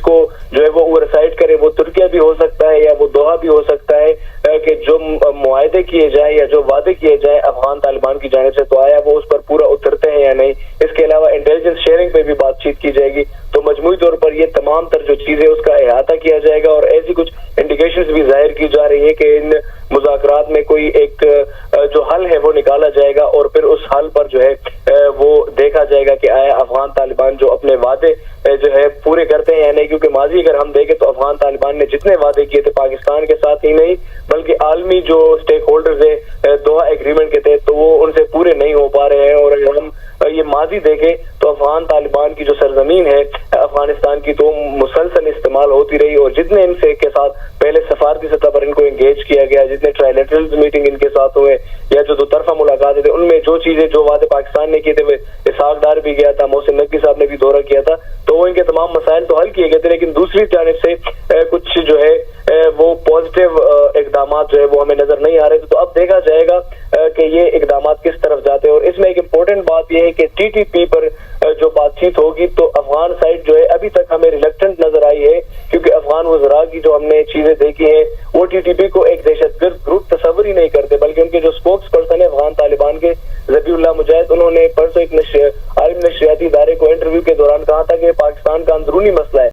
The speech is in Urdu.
کو جو ہے وہ اوورسائٹ کرے، وہ ترکیہ بھی ہو سکتا ہے یا وہ دوحہ بھی ہو سکتا ہے، کہ جو معاہدے کیے جائیں یا جو وعدے کیے جائیں افغان طالبان کی جانب سے، تو آیا وہ اس پر پورا اترتے ہیں یا نہیں۔ اس کے علاوہ انٹیلیجنس شیئرنگ پہ بھی بات چیت کی جائے گی۔ تو مجموعی طور پر یہ تمام تر جو چیزیں اس کا احاطہ کیا جائے گا، اور ایسی کچھ انڈیکیشنز بھی ظاہر کی جا رہی ہے کہ ان مذاکرات میں کوئی ایک جو حل ہے وہ نکالا جائے گا، اور پھر اس حل پر جو ہے وہ دیکھا جائے گا کہ آیا افغان طالبان جو اپنے وعدے جو ہے پورے کرتے ہیں یا نہیں۔ کیونکہ ماضی اگر ہم دیکھیں تو افغان طالبان نے جتنے وعدے کیے تھے پاکستان کے ساتھ ہی نہیں بلکہ عالمی جو اسٹیک ہولڈرز ہیں دوحہ ایگریمنٹ کے تحت، تو وہ ان سے پورے نہیں ہو پا رہے ہیں۔ اور اگر ہم یہ ماضی دیکھیں تو افغان طالبان کی جو سرزمین ہے افغانستان کی، تو مسلسل استعمال ہوتی رہی، اور جتنے ان سے کے ساتھ پہلے سفارتی سطح پر ان کو انگیج کیا گیا، جتنے ٹرائلیٹرل میٹنگ ان کے ساتھ ہوئے یا جو دو طرفہ ملاقاتیں تھے، ان میں جو چیزیں جو وعدے پاکستان نے کیے تھے، وہ اسحاق ڈار بھی گیا تھا، محسن نقوی صاحب نے بھی دورہ کیا تھا، تو وہ ان کے تمام مسائل تو حل کیے گئے تھے، لیکن دوسری جانب سے کچھ جو ہے وہ پازیٹیو اقدامات جو ہے وہ ہمیں نظر نہیں آ رہے تھے۔ تو اب دیکھا جائے گا کہ یہ اقدامات کس طرف جاتے ہیں۔ اور اس میں ایک امپورٹنٹ بات یہ ہے کہ ٹی ٹی پی پر جو بات چیت ہوگی تو افغان سائڈ جو ہے ابھی تک ہمیں ریلیکٹنٹ نظر آئی ہے، کیونکہ افغان وزراء کی جو ہم نے چیزیں دیکھی ہیں وہ ٹی ٹی پی کو ایک دہشت گرد گروپ تصور ہی نہیں کرتے، بلکہ ان کے جو اسپوکس پرسن ہے افغان طالبان کے ذبیح اللہ مجاہد، انہوں نے